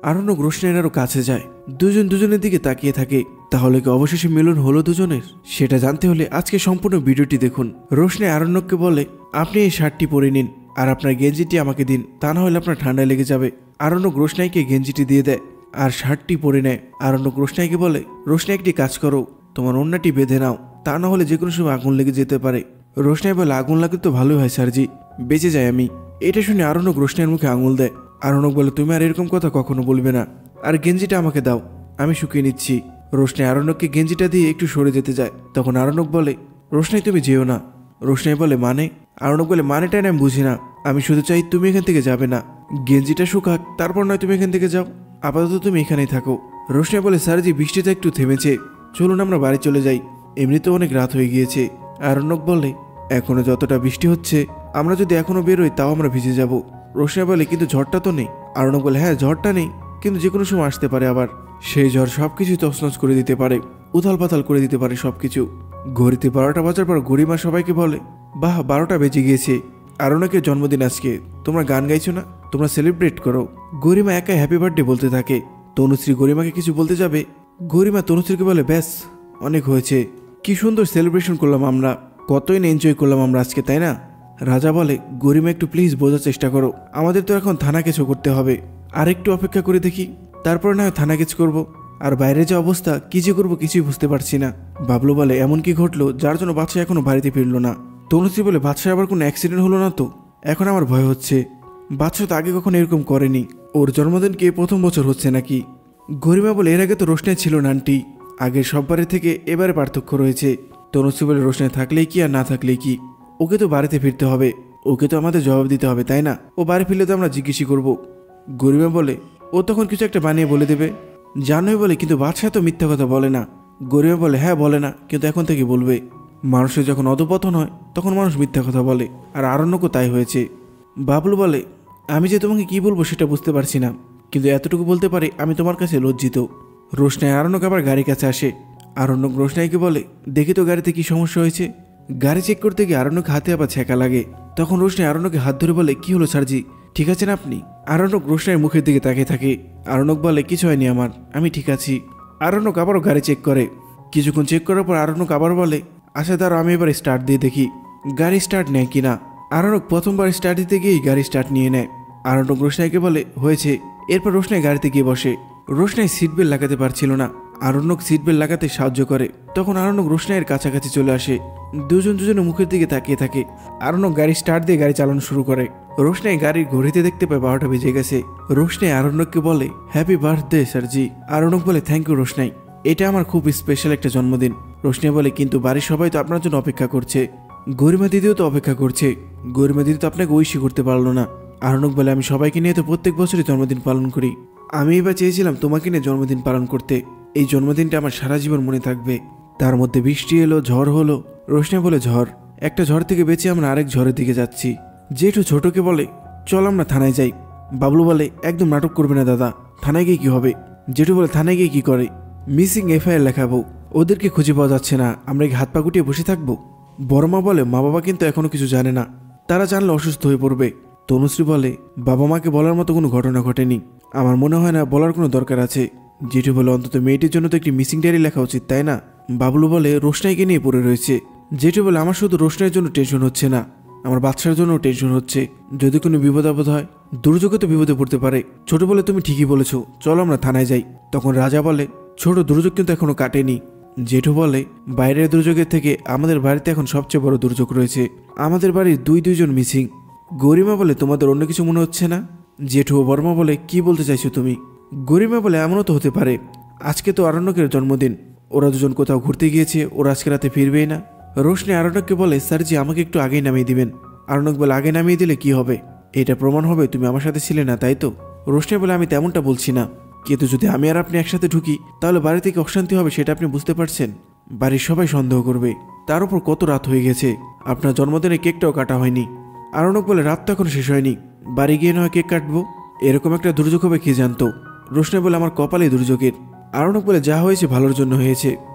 আরণ্যক রোশনাইয়ের আরো কাছে যায়, দুজন দুজনের দিকে তাকিয়ে থাকে। তাহলে কি অবশেষে মিলন হলো দুজনের? সেটা জানতে হলে আজকে সম্পূর্ণ ভিডিওটি দেখুন। রোশনাই আরণ্যককে বলে, আপনি এই শার্টটি পরে নিন আর আপনার গেঞ্জিটি আমাকে দিন, তা না হলে আপনার ঠান্ডা লেগে যাবে। আরণ্যক রোশনাইকে গেঞ্জিটি দিয়ে দেয় আর শার্টটি পরে নেয়। আরণ্যক রোশনাইকে বলে, রোশনাই একটি কাজ করো, তোমার ওড়নাটি বেঁধে নাও, তা না হলে যে কোনো সময় আগুন লেগে যেতে পারে। রোশনাই বলে, আগুন লাগলে তো ভালোই হয় স্যারজি, বেঁচে যায় আমি। এটা শুনে আরণ্যক রোশনাইয়ের মুখে আঙুল দেয়। আরণ্যক বলে, তুমি আর এরকম কথা কখনো বলবে না, আর গেঞ্জিটা আমাকে দাও, আমি শুকিয়ে নিচ্ছি। রোশনাই আরণ্যককে গেঞ্জিটা দিয়ে একটু সরে যেতে যায়। তখন আরণ্যক বলে, রোশনাই তুমি যেও না। রোশনাই বলে, মানে? আরণ্যক বলে, মানেটাই না আমি বুঝি না, আমি শুধু চাই তুমি এখান থেকে যাবে না, গেঞ্জিটা শুকাক, তারপর নয় তুমি এখান থেকে যাও, আপাতত তুমি এখানেই থাকো। রোশনাই বলে, স্যারজি বৃষ্টিটা একটু থেমেছে, চলুন আমরা বাড়ি চলে যাই, এমনিতেও অনেক রাত হয়ে গিয়েছে। আরণ্যক বলে, এখনো যতটা বৃষ্টি হচ্ছে, আমরা যদি এখনো বেরোই তাও আমরা ভিজে যাব। রোশনাই বলে, কিন্তু ঝড়টা তো নেই। আরণ্যক বলে, হ্যাঁ ঝড়টা নেই, কিন্তু যে কোনো সময় আসতে পারে আবার। সেই ঝড় সবকিছু তছনছ করে দিতে পারে, উথাল পাতাল করে দিতে পারে সবকিছু। ঘড়িতে 12টা বাজার পর গরিমা সবাইকে বলে, বাহ 12টা বেজে গিয়েছে, আরণ্যকের জন্মদিন আজকে, তোমরা গান গাইছো না, তোমরা সেলিব্রেট করো। গরিমা একা হ্যাপি বার্থডে বলতে থাকে। তনুশ্রী গরিমাকে কিছু বলতে যাবে, গরিমা তনুশ্রীকে বলে, ব্যাস অনেক হয়েছে, কি সুন্দর সেলিব্রেশন করলাম আমরা, কতই না এনজয় করলাম আমরা আজকে, তাই না? রাজা বলে, গরিমা একটু প্লিজ বোঝার চেষ্টা করো, আমাদের তো এখন থানা কেস করতে হবে, আর একটু অপেক্ষা করে দেখি, তারপর না হয় থানা কেস করবো। আর বাইরে যে অবস্থা, কি যে করবো কিছুই বুঝতে পারছি না। বাবলু বলে, এমন কি ঘটলো যার জন্য বাদশা এখনো বাড়িতে ফিরলো না? তনুশ্রী বলে, বাদশার আবার কোনো অ্যাক্সিডেন্ট হলো না তো? এখন আমার ভয় হচ্ছে, বাদশা তো আগে কখনো এরকম করেনি, ওর জন্মদিন কি প্রথম বছর হচ্ছে নাকি? গরিমা বলে, এর আগে তো রোশনাই ছিল না আন্টি, আগের সববারের থেকে এবারে পার্থক্য রয়েছে। তনুশ্রী বলে, রোশনাই থাকলেই কি আর না থাকলেই কি, ওকে তো বাড়িতে ফিরতে হবে, ওকে তো আমাদের জবাব দিতে হবে, তাই না? ও বাড়ি ফিরলে তো আমরা জিজ্ঞেসই করবো। গরিমা বলে, ও তখন কিছু একটা বানিয়ে বলে দেবে। জানোই বলে, কিন্তু বাদশা তো মিথ্যা কথা বলে না। গরিমা বলে, হ্যাঁ বলে না, কিন্তু এখন থেকে বলবে। মানুষের যখন অধপতন হয় তখন মানুষ মিথ্যা কথা বলে, আর আরণ্যকও তাই হয়েছে। বাবলু বলে, আমি যে তোমাকে কি বলবো সেটা বুঝতে পারছি না, কিন্তু এতটুকু বলতে পারি আমি তোমার কাছে লজ্জিত। রোশনাই আরণ্যক আবার গাড়ির কাছে আসে। আরণ্যক রোশনাইকে বলে, দেখি তো গাড়িতে কি সমস্যা হয়েছে। গাড়ি চেক করতে গিয়ে আরণ্যক হাতে আবার ছ্যাঁকা লাগে। তখন রোশনাই আরণ্যকে হাত ধরে বলে, কি হলো স্যারজি, ঠিক আছেন আপনি? আরণ্যক রোশনাইয়ের মুখের দিকে তাকিয়ে থাকে। আরণ্যক বলে, কিছু হয়নি আমার, আমি ঠিক আছি। আরণ্যক আবারও গাড়ি চেক করে। কিছুক্ষণ চেক করার পর আরণ্যক আবার বলে, আচ্ছা দাঁড়াও আমি এবার স্টার্ট দিয়ে দেখি গাড়ি স্টার্ট নেয় কিনা। আরণ্যক প্রথমবার স্টার্ট দিতে গিয়েই গাড়ি স্টার্ট নিয়ে নেয়। আরণ্যক রোশনাইকে বলে, হয়েছে। এরপর রোশনাই গাড়িতে গিয়ে বসে। রোশনাই সিট বেল্ট লাগাতে পারছিল না, আরণ্যক সিট বেল্ট লাগাতে সাহায্য করে। তখন আরণ্যক রোশনাইয়ের কাছাকাছি চলে আসে। দুজন দুজনের মুখের দিকে তাকিয়ে থাকে। আরণ্যক গাড়ি স্টার্ট দিয়ে গাড়ি চালানো শুরু করে। রোশনাই গাড়ির ঘড়িতে দেখতে পায় 12টা বেজে গেছে। রোশনাই আরণ্যককে বলে, হ্যাপি বার্থডে স্যারজি। আরণ্যক বলে, থ্যাংক ইউ রোশনাই, এটা আমার খুব স্পেশাল একটা জন্মদিন। রোশনাই বলে, কিন্তু বাড়ির সবাই তো আপনার জন্য অপেক্ষা করছে, গরিমা দিদিও তো অপেক্ষা করছে, গরিমা দিদি তো আপনাকে উইশই করতে পারলো না। আরণ্যক বলে, আমি সবাইকে নিয়ে তো প্রত্যেক বছরই জন্মদিন পালন করি, আমি এবার চেয়েছিলাম তোমাকে নিয়ে জন্মদিন পালন করতে, এই জন্মদিনটা আমার সারা জীবন মনে থাকবে। তার মধ্যে বৃষ্টি এলো, ঝড় হলো। রোশনাই বলে, ঝড়? একটা ঝড় থেকে বেঁচে আমরা আরেক ঝড়ের দিকে যাচ্ছি। জেঠু ছোটকে বলে, চল আমরা থানায় যাই। বাবলু বলে, একদম নাটক করবে না দাদা, থানায় গিয়ে কি হবে? জেঠু বলে, থানায় গিয়ে কি করে? মিসিং এফআইআর লেখাবো, ওদেরকে খুঁজে পাওয়া যাচ্ছে না, আমরা কি হাত পা গুটিয়ে বসে থাকবো? বড়মা বলে, মা বাবা কিন্তু এখনো কিছু জানে না, তারা জানলে অসুস্থ হয়ে পড়বে। তনুশ্রী বলে, বাবা মাকে বলার মতো কোনো ঘটনা ঘটেনি, আমার মনে হয় না বলার কোনো দরকার আছে। জেঠু বলে, অন্তত মেয়েটির জন্য তো একটি মিসিং ডায়েরি লেখা উচিত, তাই না? বাবলু বলে, রোশনাইকে নিয়ে পড়ে রয়েছে। জেঠু বলে, আমার শুধু রোশনাইয়ের জন্য টেনশন হচ্ছে না, আমার বাচ্চার জন্য টেনশন হচ্ছে, যদি কোনো বিপদ আপদ হয়, দুর্যোগে তো বিপদে পড়তে পারে। ছোট বলে, তুমি ঠিকই বলেছো, চলো আমরা থানায় যাই। তখন রাজা বলে, ছোট দুর্যোগ কিন্তু এখনো কাটেনি। জেঠু বলে, বাইরের দুর্যোগের থেকে আমাদের বাড়িতে এখন সবচেয়ে বড় দুর্যোগ রয়েছে, আমাদের বাড়ির দুইজন মিসিং। গরিমা বলে, তোমাদের অন্য কিছু মনে হচ্ছে না? জেঠু ও বর্মা বলে, কি বলতে চাইছো তুমি? গরিমা বলে, এমনও তো হতে পারে, আজকে তো আরণ্যকের জন্মদিন, ওরা দুজন কোথাও ঘুরতে গিয়েছে, ওরা আজকে রাতে ফিরবেই না। রোশনাই আরণ্যককে বলে, স্যারজি আমাকে একটু আগেই নামিয়ে দিবেন। আরণ্যক বলে, আগে নামিয়ে দিলে কি হবে? এটা প্রমাণ হবে তুমি আমার সাথে ছিলে না, তাই তো? রোশনাই বলে, আমি তেমনটা বলছি না, কিন্তু যদি আমি আর আপনি একসাথে ঢুকি তাহলে বাড়ি থেকে অশান্তি হবে, সেটা আপনি বুঝতে পারছেন? বাড়ির সবাই সন্দেহ করবে, তার উপর কত রাত হয়ে গেছে, আপনার জন্মদিনে কেকটাও কাটা হয়নি। আরণ্যক বলে, রাত তো এখনো শেষ হয়নি, বাড়ি গিয়ে নয় কেক কাটবো, এরকম একটা দুর্যোগ হবে কে জানতো? রোশনাই বলে, আমার কপালে দুর্যোগের। আরণ্যক বলে, যা হয়েছে ভালোর জন্য হয়েছে,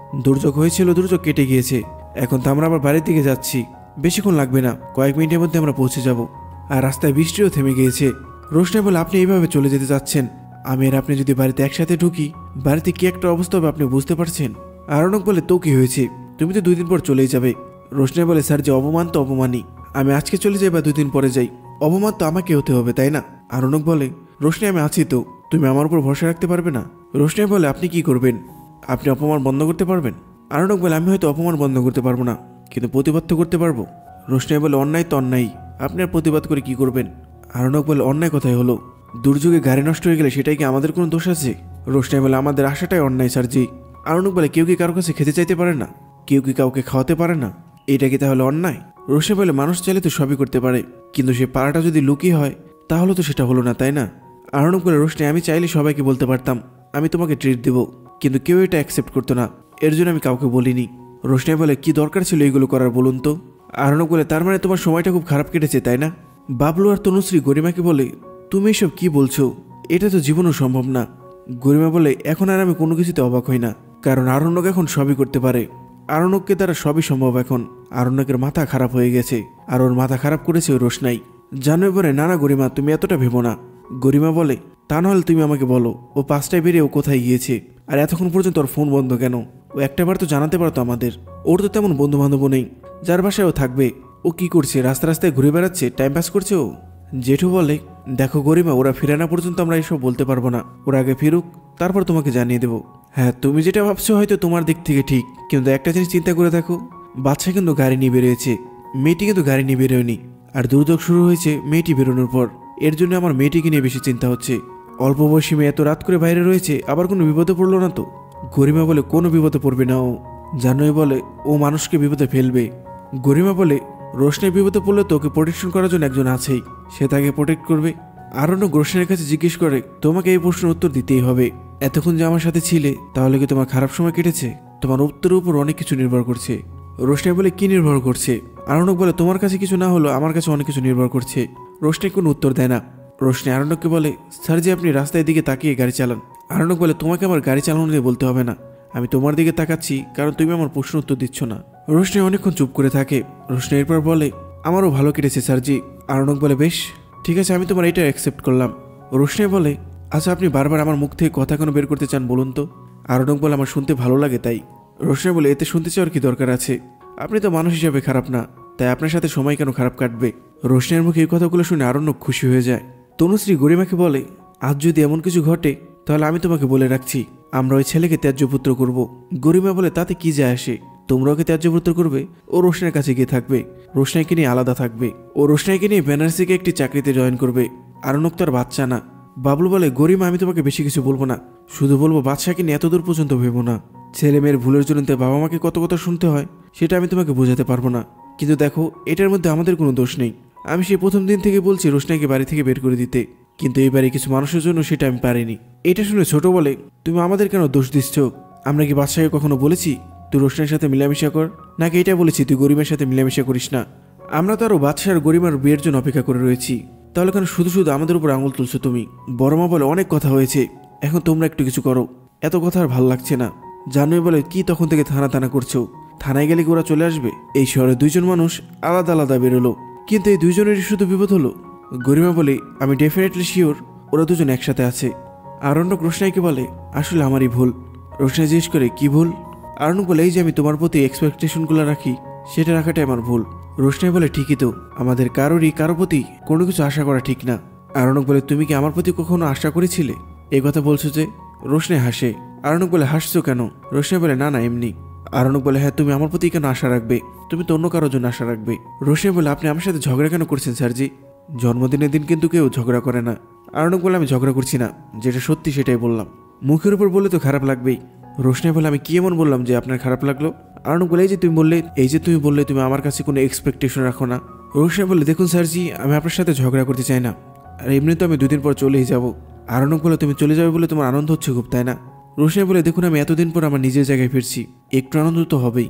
দুর্যোগ হয়েছিল, দুর্যোগ কেটে গিয়েছে, এখন তো আমরা আবার বাড়ির দিকে যাচ্ছি, বেশিক্ষণ লাগবে না, কয়েক মিনিটের মধ্যে আমরা পৌঁছে যাব, আর রাস্তায় বৃষ্টিও থেমে গিয়েছে। রোশনাই বলে, আপনি এইভাবে চলে যেতে চাচ্ছেন, আমি আর আপনি যদি বাড়িতে একসাথে ঢুকি, বাড়িতে কি একটা অবস্থা হবে আপনি বুঝতে পারছেন? আরণ্যক বলে, তো কি হয়েছে, তুমি তো 2 দিন পর চলেই যাবে। রোশনাই বলে, স্যার যে অপমান তো অপমানই, আমি আজকে চলে যাই বা 2 দিন পরে যাই, অপমান তো আমাকে হতে হবে, তাই না? আরণ্যক বলে, রোশনাই আমি আছি তো, তুমি আমার উপর ভরসা রাখতে পারবে না? রোশনাই বলে, আপনি কি করবেন? আপনি অপমান বন্ধ করতে পারবেন? আরণ্যক বলে, আমি হয়তো অপমান বন্ধ করতে পারবো না, কিন্তু প্রতিবাদ তো করতে পারবো। রোশনাই বলে, অন্যায় তো অন্যায়, আপনি আর প্রতিবাদ করে কি করবেন? আরণ্যক বলে, অন্যায় কথাই হলো, দুর্যোগে গাড়ি নষ্ট হয়ে গেলে সেটাই কি আমাদের কোনো দোষ আছে? রোশনাই বলে, আমাদের আশাটাই অন্যায় স্যারজি। আরণ্যক বলে, কেউ কি কারো কাছে খেতে চাইতে পারে না? কেউ কি কাউকে খাওয়াতে পারে না? এটা কি তাহলে অন্যায়? রোশনাই বলে, মানুষ চাইলে তো সবই করতে পারে, কিন্তু সে পাড়াটা যদি লুকিয়ে হয় তাহলে তো সেটা হলো না, তাই না? আরণ্যক বলে, রোশনাই আমি চাইলে সবাইকে বলতে পারতাম আমি তোমাকে ট্রিট দেবো, কিন্তু কেউ এটা অ্যাকসেপ্ট করতো না, এর জন্য আমি কাউকে বলিনি। রোশনাই বলে, কি দরকার ছিল এগুলো করার বলুন তো? আরণ্যক বলে, তার মানে তোমার সময়টা খুব খারাপ কেটেছে, তাই না? বাবলু আর তনুশ্রী গরিমাকে বলে, তুমি এসব কি বলছো, এটা তো জীবনও সম্ভব না। গরিমা বলে, এখন আর আমি কোনো কিছুতে অবাক হই না, কারণ আরণ্যক এখন সবই করতে পারে, আরণ্যককে দ্বারা সবই সম্ভব। এখন আরণ্যকের মাথা খারাপ হয়ে গেছে, আর ওর মাথা খারাপ করেছে ওই রোশনাই। জানোই বলে, না না গরিমা, তুমি এতটা ভেবো না। গরিমা বলে, তা নাহলে তুমি আমাকে বলো, ও 5টায় বেরিয়ে ও কোথায় গিয়েছে, আর এতক্ষণ পর্যন্ত ওর ফোন বন্ধ কেন? ও একটাবার তো জানাতে পারতো আমাদের, ওর তো তেমন বন্ধু বান্ধবও নেই যার বাসায় ও থাকবে। ও কি করছে, রাস্তা রাস্তায় ঘুরে বেড়াচ্ছে, টাইম পাস করছে ও? জেঠু বলে, দেখো গরিমা, ওরা ফিরে না পর্যন্ত আমরা এসব বলতে পারবো না, ওরা আগে ফিরুক, তারপর তোমাকে জানিয়ে দেবো। হ্যাঁ, তুমি যেটা ভাবছো হয়তো তোমার দিক থেকে ঠিক, কিন্তু একটা জিনিস চিন্তা করে দেখো, বাচ্চা কিন্তু গাড়ি নিয়ে বেরিয়েছে, মেয়েটি কিন্তু গাড়ি নিয়ে বেরোয়নি, আর দুর্যোগ শুরু হয়েছে মেয়েটি বেরোনোর পর। এর জন্য আমার মেয়েটিকে নিয়ে বেশি চিন্তা হচ্ছে। অল্প বয়সী মেয়ে এত রাত করে বাইরে রয়েছে, আবার কোনো বিপদে পড়লো না তো? গরিমা বলে, কোনো বিপদে পড়বে না ও, জানোই বলে, ও মানুষকে বিপদে ফেলবে। গরিমা বলে, রোশনাই বিপদে পড়লে তো ওকে প্রোটেকশন করার জন্য একজন আছেই, সে তাকে প্রোটেক্ট করবে। আরণ্যক রোশনাইয়ের কাছে জিজ্ঞেস করে, তোমাকে এই প্রশ্নের উত্তর দিতেই হবে, এতক্ষণ যে আমার সাথে ছিলে তাহলে কি তোমার খারাপ সময় কেটেছে? তোমার উত্তরের উপর অনেক কিছু নির্ভর করছে। রোশনাই বলে, কি নির্ভর করছে? আরণ্যক বলে, তোমার কাছে কিছু না হলো আমার কাছে অনেক কিছু নির্ভর করছে। রোশনাই কোনো উত্তর দেয় না। রোশনাই আরণ্যককে বলে, স্যার যে আপনি রাস্তায় দিকে তাকিয়ে গাড়ি চালান। আরণ্যক বলে, তোমাকে আমার গাড়ি চালানো নিয়ে বলতে হবে না, আমি তোমার দিকে তাকাচ্ছি কারণ তুমি আমার প্রশ্ন উত্তর দিচ্ছ না। রোশনাই অনেকক্ষণ চুপ করে থাকে। রোশনাই এরপর বলে, আমারও ভালো কেটেছে স্যারজি। আরণ্যক বলে, বেশ ঠিক আছে, আমি তোমার এটা অ্যাকসেপ্ট করলাম। রোশনাই বলে, আচ্ছা আপনি বারবার আমার মুখ থেকে কথা কেন বের করতে চান বলুন তো? আরণ্যক বলে, আমার শুনতে ভালো লাগে তাই। রোশনাই বলে, এতে শুনতে চাওয়ার কি দরকার আছে? আপনি তো মানুষ হিসাবে খারাপ না, তাই আপনার সাথে সময় কেন খারাপ কাটবে? রোশনাইয়ের মুখে এই কথাগুলো শুনে আরণ্যক খুশি হয়ে যায়। তনুশ্রী গরিমাকে বলে, আজ যদি এমন কিছু ঘটে তাহলে আমি তোমাকে বলে রাখছি, আমরা ওই ছেলেকে ত্যায্যপুত্র করব। গরিমা বলে, তাতে কি যায় আসে, তোমরা ওকে ত্যায্যপুত্র করবে, ও রোশনাইয়ের কাছে গিয়ে থাকবে, রোশনাইকে নিয়ে আলাদা থাকবে, ও রোশনাইকে নিয়ে বেনারসিকে একটি চাকরিতে জয়েন করবে। আরণ্যক তার বাচ্চা না। বাবলু বলে, গরিমা আমি তোমাকে বেশি কিছু বলবো না, শুধু বলবো বাদশাকে নিয়ে এত দূর পর্যন্ত ভেবো না। ছেলে মেয়ের ভুলের জন্য তার বাবা মাকে কত কথা শুনতে হয় সেটা আমি তোমাকে বোঝাতে পারবো না, কিন্তু দেখো এটার মধ্যে আমাদের কোনো দোষ নেই। আমি সেই প্রথম দিন থেকে বলছি রোশনাইকে বাড়ি থেকে বের করে দিতে, কিন্তু এবারে কিছু মানুষের জন্য সেটা আমি পারিনি। এটা শুনে ছোট বলে, তুমি আমাদের কেন দোষ দিচ্ছ? আমরা কি বাদশাকে কখনো বলেছি তুই রোশনাইয়ের সাথে মিলামিশা কর, নাকি এটা বলেছি তুই গরিমার সাথে মিলামিশা করিস না? আমরা তো আরও বাদশা আর গরিমার বিয়ের জন্য অপেক্ষা করে রয়েছি, তাহলে কেন শুধু শুধু আমাদের উপর আঙুল তুলছো তুমি? বড় মা বলে, অনেক কথা হয়েছে, এখন তোমরা একটু কিছু করো, এত কথা আর ভাল লাগছে না। জানুই বলে, কি তখন থেকে থানা করছো? থানায় গেলে কি ওরা চলে আসবে? এই শহরে 2জন মানুষ আলাদা আলাদা বেরোলো, কিন্তু এই 2জনেরই শুধু বিপদ হলো। গরিমা বলে, আমি ডেফিনেটলি শিওর ওরা 2জন একসাথে আছে। আরণ্যক রোশনাইকে বলে, আসলে আমারই ভুল। রোশনাই জিজ্ঞেস করে, কি ভুল? আরণ্যক বলে, এই যে আমি তোমার প্রতি এক্সপেকটেশনগুলো রাখি সেটা রাখাটাই আমার ভুল। রোশনাই বলে, ঠিকই তো, আমাদের কারো প্রতি কোনো কিছু আশা করা ঠিক না। আরণ্যক বলে, তুমি কি আমার প্রতি কখনো আশা করেছিলে? এই কথা বলছো যে? রোশনাই হাসে। আরণ্যক বলে, হাসছো কেন? রোশনাই বলে, না না এমনি। আরণ্যক বলে, হ্যাঁ তুমি আমার প্রতি কেন আশা রাখবে? তুমি তো অন্য কারোর জন্য আশা রাখবে। রোশনাই বলে, আপনি আমার সাথে ঝগড়া কেন করছেন স্যারজি? জন্মদিনের দিন কিন্তু কেউ ঝগড়া করে না। আরণ্যক বলে, আমি ঝগড়া করছি না, যেটা সত্যি সেটাই বললাম, মুখের উপর বললে তো খারাপ লাগবেই। রোশনাই বলে, আমি কি এমন বললাম যে আপনার খারাপ লাগলো? আরণ্যক বলে, এই যে তুমি বললে তুমি আমার কাছে কোনো এক্সপেকটেশন রাখো না। রোশনাই বলে, দেখুন স্যারজি, আমি আপনার সাথে ঝগড়া করতে চাই না, আর এমনি তো আমি 2 দিন পর চলেই যাব। আরণ্যক বলে, তুমি চলে যাবে বলে তোমার আনন্দ হচ্ছে খুব, তাই না? রোশনাই বলে, দেখুন আমি এতদিন পর আমার নিজের জায়গায় ফিরছি, একটু আনন্দ তো হবেই।